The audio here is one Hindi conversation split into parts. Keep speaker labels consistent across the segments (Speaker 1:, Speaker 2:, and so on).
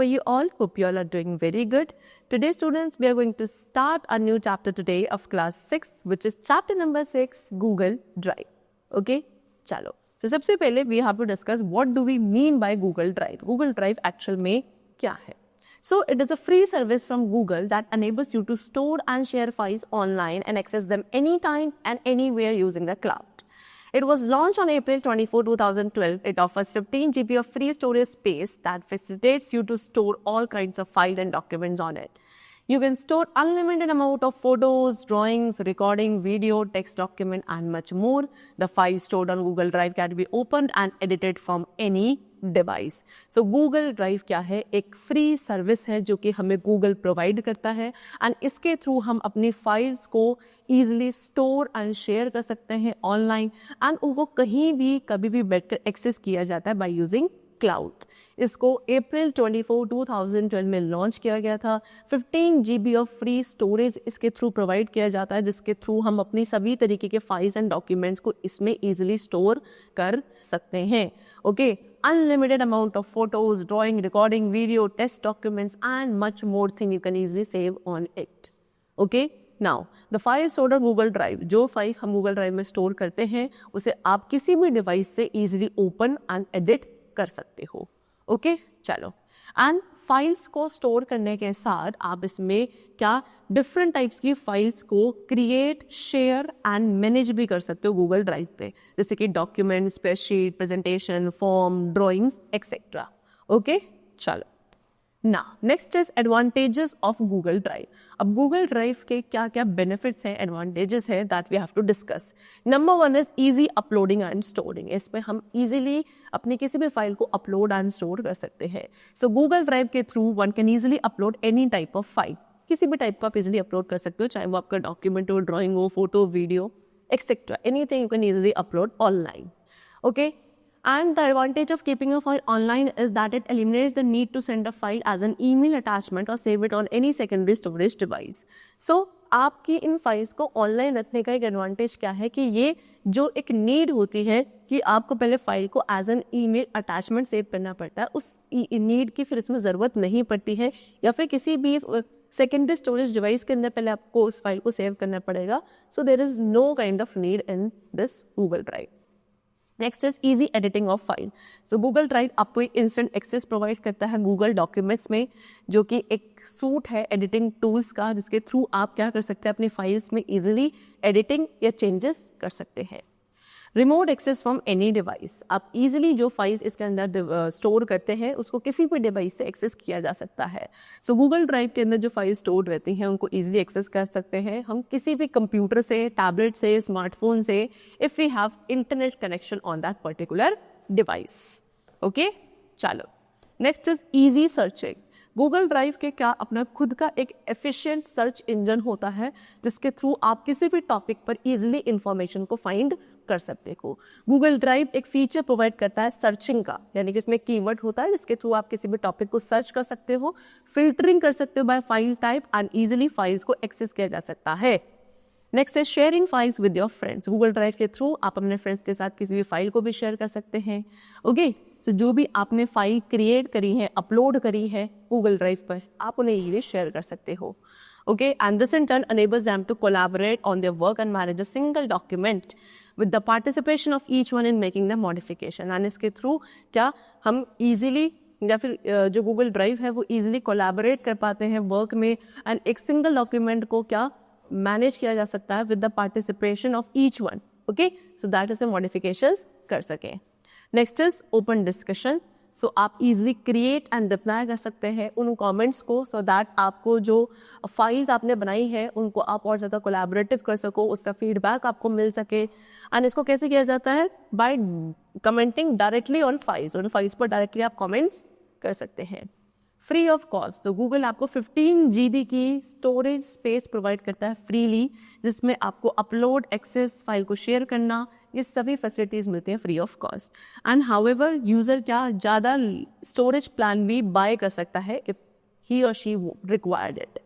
Speaker 1: are you all? Hope you all are doing very good. Today students, we are going to start a new chapter today of class 6, which is chapter number 6, Google Drive. Okay, chalo. So सबसे पहले we have to discuss what do we mean by Google Drive. Google Drive actual में क्या है? So it is a free service from Google that enables you to store and share files online and access them anytime and anywhere using the cloud. It was launched on April 24, 2012. It offers 15 GB of free storage space that facilitates you to store all kinds of files and documents on it. You can store unlimited amount of photos, drawings, recording, video, text document and much more. The files stored on Google Drive can be opened and edited from any device. So Google drive क्या है? एक फ्री सर्विस है जो कि हमें गूगल प्रोवाइड करता है एंड इसके थ्रू हम अपनी फाइल्स को ईजिली स्टोर एंड शेयर कर सकते हैं ऑनलाइन एंड वो कहीं भी कभी भी बैठकर एक्सेस किया जाता है बाय यूजिंग क्लाउड. इसको अप्रैल 24, 2012 में लॉन्च किया गया था. 15 GB ऑफ फ्री स्टोरेज इसके थ्रू प्रोवाइड किया जाता है जिसके थ्रू हम अपनी सभी तरीके के फाइल्स एंड डॉक्यूमेंट्स को इसमें ईजिली स्टोर कर सकते हैं. Okay, unlimited amount of photos, drawing, recording, video, test documents and much more thing you can easily save on it. Okay, now the files stored on Google Drive, जो फाइल हम Google Drive में स्टोर करते हैं उसे आप किसी भी डिवाइस से easily open and edit कर सकते हो. ओके, चलो. एंड फाइल्स को स्टोर करने के साथ आप इसमें क्या डिफरेंट टाइप्स की फाइल्स को क्रिएट, शेयर एंड मैनेज भी कर सकते हो गूगल ड्राइव पे, जैसे कि document, spreadsheet, presentation, form, drawings etcetera. Okay, चलो. ना next is advantages of Google drive. अब गूगल ड्राइव के क्या क्या बेनिफिट्स हैं, एडवांटेजेस हैं that we have to discuss. Number 1 is easy uploading and storing. इसमें हम इजीली अपनी किसी भी फाइल को अपलोड एंड स्टोर कर सकते हैं. सो गूगल ड्राइव के through one can easily upload any type of file. किसी भी टाइप का आप इजीली अपलोड कर सकते हो, चाहे वो आपका डॉक्यूमेंट हो, ड्राइंग हो, photo, video etcetera, anything you can easily upload online. Okay, and the advantage of keeping a file online is that it eliminates the need to send a file as an email attachment or save it on any secondary storage device. So आपकी इन फाइल्स को ऑनलाइन रखने का एक एडवांटेज क्या है कि ये जो एक नीड होती है कि आपको पहले फाइल को as an email attachment save करना पड़ता है, उस नीड की फिर इसमें ज़रूरत नहीं पड़ती है, या फिर किसी भी सेकेंडरी स्टोरेज डिवाइस के अंदर पहले आपको उस फाइल को सेव करना पड़ेगा. So there is no kind of need in this Google Drive. Next is easy editing of file. So Google Drive आपको एक इंस्टेंट एक्सेस प्रोवाइड करता है गूगल डॉक्यूमेंट्स में, जो कि एक सूट है एडिटिंग टूल्स का, जिसके थ्रू आप क्या कर सकते हैं, अपनी फाइल्स में इजीली एडिटिंग या चेंजेस कर सकते हैं. Remote access from any device. आप इजीली जो फाइल्स इसके अंदर स्टोर करते हैं उसको किसी भी डिवाइस से एक्सेस किया जा सकता है. सो गूगल ड्राइव के अंदर जो फाइल स्टोर रहती हैं उनको इजीली एक्सेस कर सकते हैं हम किसी भी कंप्यूटर से, टैबलेट से, स्मार्टफोन से, if we have internet connection on that particular device. Okay, चलो. Next is easy searching. Google drive के क्या अपना खुद का एक एफिशिएंट सर्च इंजन होता है जिसके थ्रू आप किसी भी टॉपिक पर इजीली इंफॉर्मेशन को फाइंड कर सकते हो. गूगल ड्राइव एक फीचर प्रोवाइड करता है सर्चिंग का, यानी कि इसमें कीवर्ड होता है जिसके थ्रू आप किसी भी टॉपिक को सर्च कर सकते हो, फिल्टरिंग कर सकते हो by file type and easily files को एक्सेस किया जा सकता है. नेक्स्ट है sharing files with your friends. Google drive के थ्रू आप अपने फ्रेंड्स के साथ किसी भी फाइल को भी शेयर कर सकते हैं. ओके, सो जो भी आपने फाइल क्रिएट करी है, अपलोड करी है गूगल ड्राइव पर, आप उन्हें इजीली शेयर कर सकते हो. Okay, and this in turn enables them to collaborate on their work and manage a single document with the participation of each one in making the modification. And इसके थ्रू क्या हम easily या फिर जो गूगल ड्राइव है वो easily collaborate कर पाते हैं वर्क में, एंड एक सिंगल डॉक्यूमेंट को क्या मैनेज किया जा सकता है with the participation of each one. Okay, so that इसमें मॉडिफिकेशंस कर सकें. Next is open discussion. सो आप इजीली क्रिएट एंड रिप्लाई कर सकते हैं उन कमेंट्स को, सो दैट आपको जो फाइल्स आपने बनाई है उनको आप और ज़्यादा कोलैबोरेटिव कर सको, उसका फीडबैक आपको मिल सके. एंड इसको कैसे किया जाता है? By commenting directly on files. उन फाइल्स पर डायरेक्टली आप कमेंट्स कर सकते हैं फ्री ऑफ कॉस्ट. तो गूगल आपको 15 GB की स्टोरेज स्पेस प्रोवाइड करता है फ्रीली, जिसमें आपको अपलोड, एक्सेस, फाइल को शेयर करना, ये सभी फैसिलिटीज़ मिलती हैं free of cost. And however user क्या ज़्यादा स्टोरेज प्लान भी बाय कर सकता है इफ ही और she required it.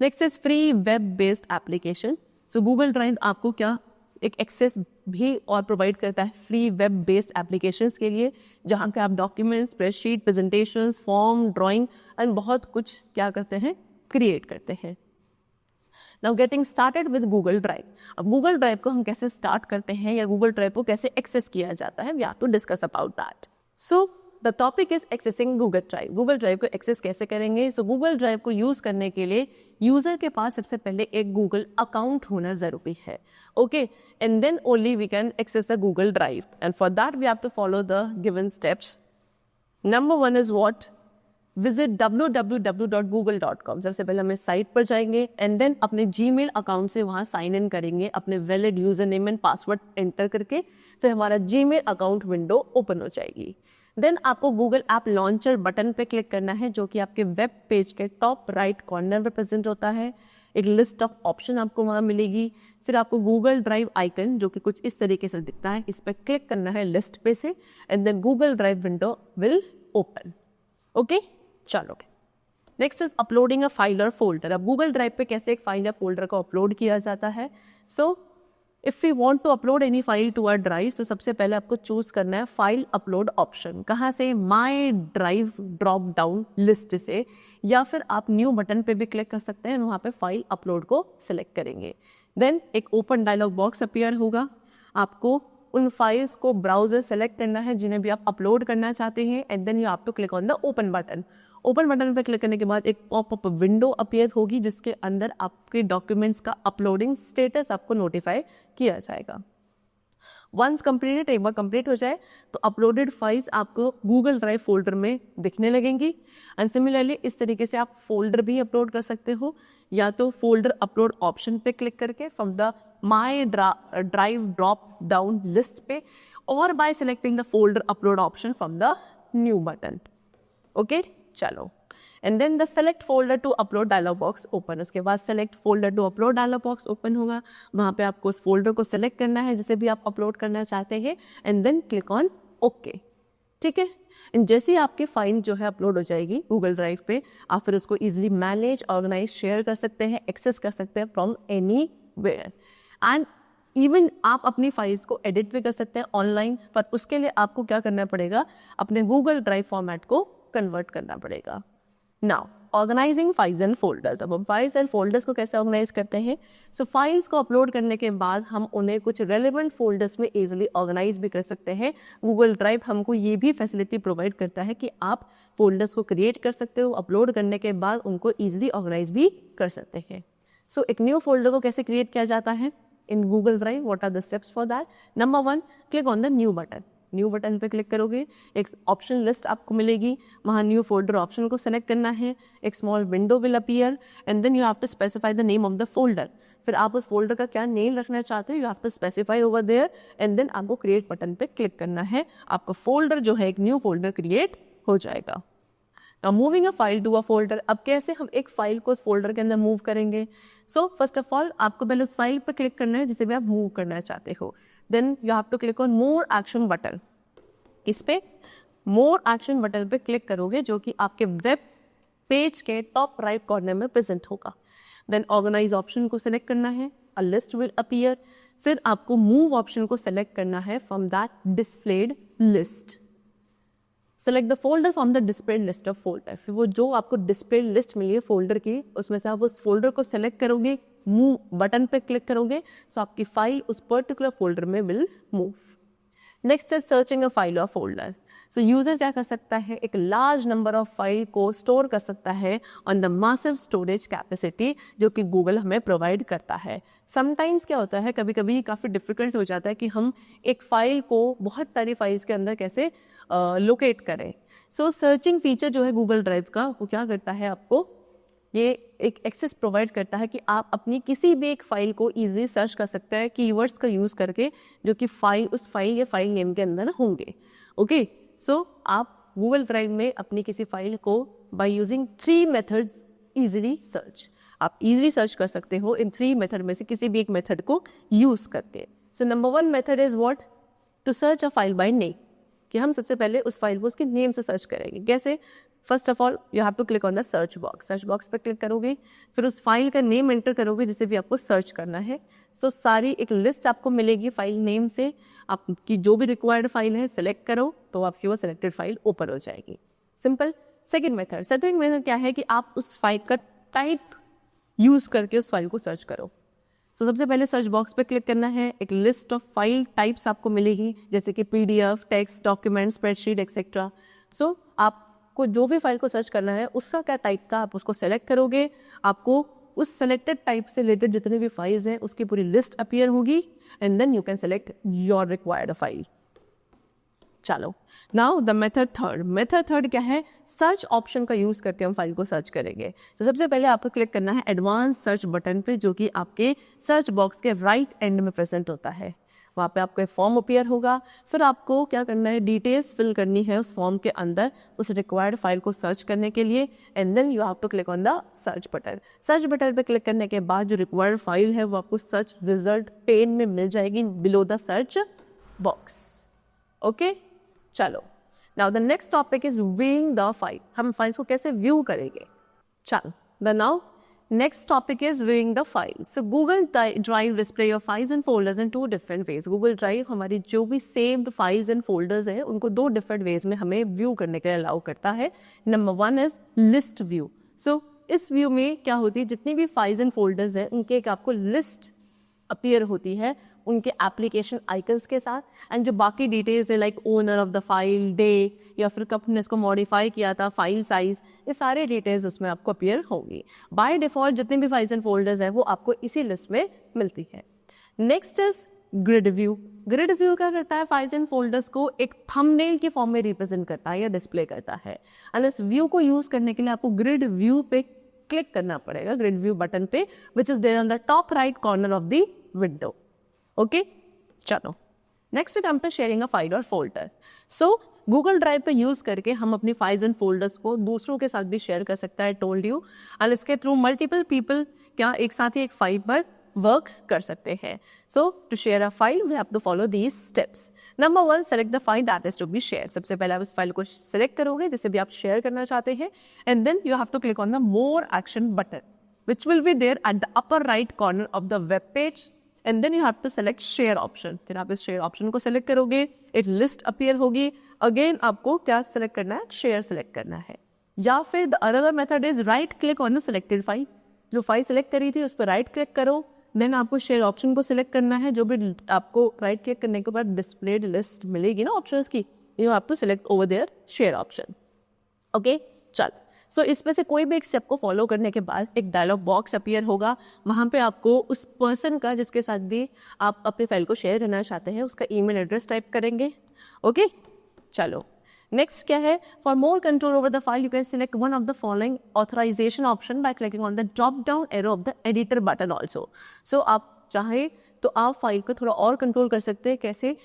Speaker 1: Next is free web based application. So Google Drive आपको क्या एक एक्सेस भी और प्रोवाइड करता है फ्री वेब बेस्ड एप्लीकेशंस के लिए, जहाँ के आप documents, spreadsheet, presentations, form, drawing and बहुत कुछ क्या करते हैं, क्रिएट करते हैं। Now getting started with Google drive. अब गूगल ड्राइव को हम कैसे स्टार्ट करते हैं या गूगल ड्राइव को कैसे एक्सेस किया जाता है, we have to discuss about that. So the topic is accessing Google drive. Google drive को एक्सेस कैसे करेंगे? सो गूगल ड्राइव को यूज करने के लिए यूजर के पास सबसे पहले एक गूगल अकाउंट होना जरूरी है, okay, and then only we can access the Google drive, and for that we have to follow the given steps. Number 1 is what? Visit www.google.com। सबसे पहले हम इस साइट पर जाएंगे एंड देन अपने जीमेल अकाउंट से वहाँ साइन इन करेंगे अपने valid user name and password enter करके, फिर हमारा जीमेल अकाउंट विंडो ओपन हो जाएगी। देन आपको गूगल ऐप लॉन्चर बटन पे क्लिक करना है, जो कि आपके वेब पेज के टॉप राइट कॉर्नर में प्रेजेंट होता है। एक लिस्ट ऑफ ऑप्शन आपको वहाँ मिलेगी। फिर आपको गूगल ड्राइव आइकन, जो कि कुछ इस तरीके से दिखता है, इस पर क्लिक करना है लिस्ट पे से, and then Google Drive window will open, okay. चलो, next is uploading a file और फोल्डर। अब गूगल ड्राइव पे कैसे एक फाइल या फोल्डर को अपलोड किया जाता है? So if you want to upload any file to our drive, तो सबसे पहले आपको चूज करना है फाइल अपलोड ऑप्शन। कहाँ से? माई ड्राइव ड्रॉप डाउन लिस्ट से, या फिर आप न्यू बटन पे भी क्लिक कर सकते हैं, वहाँ पे फाइल अपलोड को सिलेक्ट करेंगे। देन एक ओपन डायलॉग बॉक्स अपीयर होगा। आपको उन फाइल्स को ब्राउजर सेलेक्ट करना है जिन्हें भी आप अपलोड करना चाहते हैं, and then you have to click on the open button. Open button पर क्लिक करने के बाद एक पॉपअप विंडो अपीयर होगी, जिसके अंदर आपके डॉक्यूमेंट्स का अपलोडिंग स्टेटस आपको नोटिफाई किया जाएगा। वंस कंप्लीटेड, एक बार कंप्लीट हो जाए तो अपलोडेड फाइल्स आपको गूगल ड्राइव फोल्डर में दिखने लगेंगी। एंड सिमिलरली इस तरीके से आप फोल्डर भी अपलोड कर सकते हो, या तो फोल्डर अपलोड ऑप्शन पे क्लिक करके from the my drive drop down list पे, और by selecting the folder upload option from the new button, okay. चलो, and then the select folder to upload dialog box open. उसके बाद select folder to upload dialog box open होगा। वहाँ पे आपको उस फोल्डर को सेलेक्ट करना है जिसे भी आप अपलोड करना चाहते हैं, and then click on okay, ठीक है। एंड जैसे ही आपकी फाइल जो है अपलोड हो जाएगी गूगल ड्राइव पे, आप फिर उसको इजीली मैनेज, ऑर्गेनाइज, शेयर कर सकते हैं, एक्सेस कर सकते हैं from anywhere. And even आप अपनी फाइल्स को एडिट भी कर सकते हैं ऑनलाइन, पर उसके लिए आपको क्या करना पड़ेगा? अपने गूगल ड्राइव फॉर्मेट को कन्वर्ट करना पड़ेगा। Now organizing files and folders. अब हम फाइल्स एंड फोल्डर्स को कैसे ऑर्गेनाइज करते हैं? सो फाइल्स को अपलोड करने के बाद हम उन्हें कुछ रेलेवेंट फोल्डर्स में इजीली ऑर्गेनाइज भी कर सकते हैं। गूगल ड्राइव हमको ये भी फैसिलिटी प्रोवाइड करता है कि आप फोल्डर्स को क्रिएट कर सकते हो, अपलोड करने के बाद उनको ईजिली ऑर्गेनाइज भी कर सकते हैं। सो एक न्यू फोल्डर को कैसे क्रिएट किया जाता है in Google drive? What are the steps for that? Number 1, click on the new button. New button पे क्लिक करोगे, एक ऑप्शन लिस्ट आपको मिलेगी, वहाँ न्यू फोल्डर ऑप्शन को सेलेक्ट करना है। एक small window will appear, and then you have to specify the name of the folder. फिर आप उस फोल्डर का क्या नेम रखना चाहते हो, you have to specify over there, and then आपको क्रिएट बटन पे क्लिक करना है। आपका फोल्डर जो है एक न्यू फोल्डर क्रिएट हो जाएगा। Now moving a file to a folder। अब कैसे हम एक फाइल को उस फोल्डर के अंदर मूव करेंगे? सो फर्स्ट ऑफ ऑल आपको पहले उस फाइल पर क्लिक करना है जिसे भी आप मूव करना चाहते हो। Then you have to click on more action button. किस पे? मोर एक्शन बटन पे क्लिक करोगे, जो कि आपके वेब पेज के टॉप राइट कॉर्नर में प्रेजेंट होगा। देन ऑर्गेनाइज ऑप्शन को सिलेक्ट करना है, अ लिस्ट विल अपीयर। फिर आपको मूव ऑप्शन को सिलेक्ट करना है from that displayed list. Select the folder from the displayed list of folder. फिर वो जो आपको डिस्प्लेड लिस्ट मिली है फोल्डर की, उसमें से आप उस फोल्डर को सेलेक्ट करोगे, मूव बटन पे क्लिक करोगे, सो आपकी फाइल उस पर्टिकुलर फोल्डर में will move. Next is searching a file और फोल्डर। सो यूजर क्या कर सकता है? एक लार्ज नंबर ऑफ फाइल को स्टोर कर सकता है on the massive storage capacity जो कि गूगल हमें प्रोवाइड करता है। समटाइम्स क्या होता है, कभी कभी काफ़ी डिफिकल्ट हो जाता है कि हम एक फाइल को बहुत सारी फाइल्स के अंदर कैसे लोकेट करें। सो सर्चिंग फीचर जो है गूगल ड्राइव का, वो क्या करता है, आपको ये एक एक्सेस प्रोवाइड करता है कि आप अपनी किसी भी एक फाइल को इजीली सर्च कर सकते हैं कीवर्ड्स का यूज़ करके, जो कि फाइल उस फाइल या फाइल नेम के अंदर होंगे। ओके, सो आप गूगल ड्राइव में अपनी किसी फाइल को by using 3 methods easily search, आप इजीली सर्च कर सकते हो इन 3 मेथड में से किसी भी एक मेथड को यूज़ करके। So number 1 method is what? To search a file by name, कि हम सबसे पहले उस फाइल को उसके नेम से सर्च करेंगे। कैसे? First of all you have to click on the search box पे क्लिक करोगे, फिर उस फाइल का नेम एंटर करोगे जिसे भी आपको सर्च करना है। सो सारी एक लिस्ट आपको मिलेगी फाइल नेम से, आपकी जो भी रिक्वायर्ड फाइल है सेलेक्ट करो तो आपकी वो सिलेक्टेड फाइल ओपन हो जाएगी। सिंपल। सेकेंड मेथड क्या है कि आप उस फाइल का टाइप यूज करके उस फाइल को सर्च करो। सो सबसे पहले सर्च बॉक्स पे क्लिक करना है, एक लिस्ट ऑफ फाइल टाइप्स आपको मिलेगी जैसे कि PDF, text, document, spreadsheet etcetera. So आपको जो भी फाइल को सर्च करना है उसका क्या टाइप था आप उसको सेलेक्ट करोगे, आपको उस सेलेक्टेड टाइप से रिलेटेड जितने भी फाइल्स हैं उसकी पूरी लिस्ट अपीयर होगी and then you can select your required file. चलो नाउ द मेथड थर्ड क्या है, सर्च ऑप्शन का यूज करके हम फाइल को सर्च करेंगे। तो सबसे पहले आपको क्लिक करना है एडवांस सर्च बटन पे जो कि आपके सर्च बॉक्स के राइट एंड में प्रेजेंट होता है। वहाँ पे आपको एक फॉर्म अपीयर होगा, फिर आपको क्या करना है, डिटेल्स फिल करनी है उस फॉर्म के अंदर उस रिक्वायर्ड फाइल को सर्च करने के लिए and then you have to click on the search button पे क्लिक करने के बाद जो रिक्वायर्ड फाइल है वो आपको सर्च रिजल्ट पेन में मिल जाएगी below the search box. Okay चलो now the next topic is viewing the file, हम फाइल्स को कैसे व्यू करेंगे। चलो the now next topic is viewing the file. So Google Drive display your files and folders in 2 different ways. Google Drive हमारी जो भी सेव्ड फाइल्स एंड फोल्डर्स हैं उनको 2 डिफरेंट वेज में हमें व्यू करने के लिए अलाउ करता है। Number 1 is list view. So इस व्यू में क्या होती है, जितनी भी फाइल्स एंड फोल्डर्स हैं उनके एक आपको लिस्ट अपीयर होती है उनके एप्लीकेशन आइकन्स के साथ, एंड जो बाकी डिटेल्स है like owner of the file, day, या फिर कब हमने इसको मॉडिफाई किया था, फाइल साइज, ये सारे डिटेल्स उसमें आपको अपीयर होंगी। बाय डिफॉल्ट जितने भी फाइल्स एंड फोल्डर्स हैं वो आपको इसी लिस्ट में मिलती है। Next is grid view. Grid view क्या करता है, फाइल्स एंड फोल्डर्स को एक थंबनेल के फॉर्म में रिप्रेजेंट करता है या डिस्प्ले करता है, एंड इस व्यू को यूज करने के लिए आपको ग्रिड व्यू पे क्लिक करना पड़ेगा, ग्रिड व्यू बटन पे which is there on the top right corner of the window. Okay चलो next we come to sharing a file और फोल्डर। सो गूगल ड्राइव पे यूज करके हम अपनी फाइल्स एंड फोल्डर्स को दूसरों के साथ भी शेयर कर सकता है, टोल्ड यू, एंड इसके थ्रू मल्टीपल पीपल क्या एक साथ ही एक फाइल पर वर्क कर सकते हैं। So to share a file we have to follow these steps. Number 1, select the file that is to be share. सबसे पहले आप उस फाइल को सिलेक्ट करोगे जिसे भी आप शेयर करना चाहते हैं, and then you have to click on the more action button which will be there at the upper right corner of the web page, and then you have to select share option। फिर आप इस share option को select करोगे, एक list appear होगी, again आपको क्या select करना है, share select करना है। या फिर the other method is right click on the selected file। जो फाइल सेलेक्ट करी थी उस पर राइट क्लिक करो, देन आपको शेयर ऑप्शन को सिलेक्ट करना है। जो भी आपको राइट क्लिक करने के बाद डिस्प्लेड लिस्ट मिलेगी ना ऑप्शंस की, you have to select over there share option. Okay चल सो इसमें से कोई भी एक स्टेप को फॉलो करने के बाद एक डायलॉग बॉक्स अपीयर होगा, वहाँ पे आपको उस पर्सन का जिसके साथ भी आप अपनी फाइल को शेयर करना चाहते हैं उसका ईमेल एड्रेस टाइप करेंगे। ओके चलो नेक्स्ट क्या है, for more control over the file you can select one of the following authorization option by clicking on the drop down arrow of the editor button also. So आप चाहे तो आप फाइल को थोड़ा और कंट्रोल कर सकते हैं। कैसे,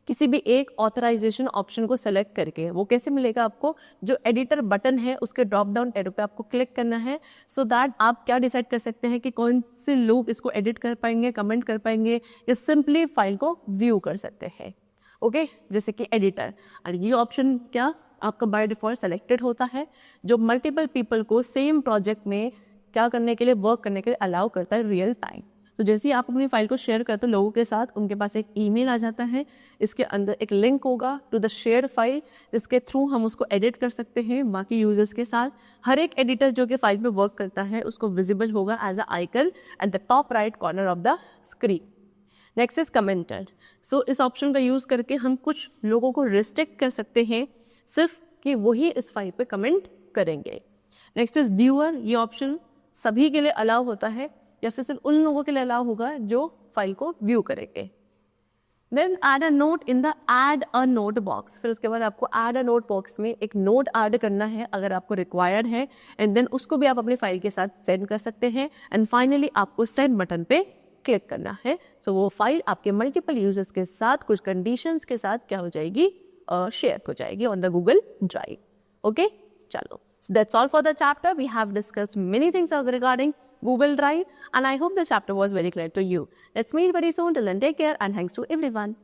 Speaker 1: किसी भी एक ऑथराइजेशन ऑप्शन को सेलेक्ट करके। वो कैसे मिलेगा आपको, जो एडिटर बटन है उसके ड्रॉप डाउन एरो पे आपको क्लिक करना है, सो दैट आप क्या डिसाइड कर सकते हैं कि कौन से लोग इसको एडिट कर पाएंगे, कमेंट कर पाएंगे, या सिंपली फाइल को व्यू कर सकते हैं। ओके जैसे कि एडिटर, और ये ऑप्शन क्या आपका बाय डिफॉल्ट सेलेक्टेड होता है, जो मल्टीपल पीपल को सेम प्रोजेक्ट में क्या करने के लिए, वर्क करने के लिए अलाउ करता है रियल टाइम। तो जैसे ही आप अपनी फाइल को शेयर करते हो लोगों के साथ, उनके पास एक ईमेल आ जाता है, इसके अंदर एक लिंक होगा टू द शेयर फाइल, जिसके थ्रू हम उसको एडिट कर सकते हैं बाकी यूजर्स के साथ। हर एक एडिटर जो कि फाइल पे वर्क करता है उसको विजिबल होगा as a icon at the top right corner of the screen. Next is commented. So इस ऑप्शन का यूज़ करके हम कुछ लोगों को रिस्ट्रिक्ट कर सकते हैं सिर्फ कि वही इस फाइल पे कमेंट करेंगे। Next is viewer. ये ऑप्शन सभी के लिए अलाउ होता है या फिर सिर्फ उन लोगों के लिए अलाउ होगा जो फाइल को व्यू करेंगे। Then add a note in the add a note box. फिर उसके बाद आपको ऐड अ नोट बॉक्स में एक नोट ऐड करना है अगर आपको रिक्वायर्ड है, एंड देन उसको भी आप अपनी फाइल के साथ सेंड कर सकते हैं। एंड फाइनली आपको सेंड बटन पे क्लिक करना है। सो वो फाइल आपके मल्टीपल यूजर्स के साथ कुछ कंडीशंस के साथ क्या हो जाएगी, शेयर हो जाएगी on the Google drive. Okay चलो, so that's all for the chapter. We have discussed many things regarding Google Drive, and I hope the chapter was very clear to you. Let's meet very soon. Till then, take care and thanks to everyone.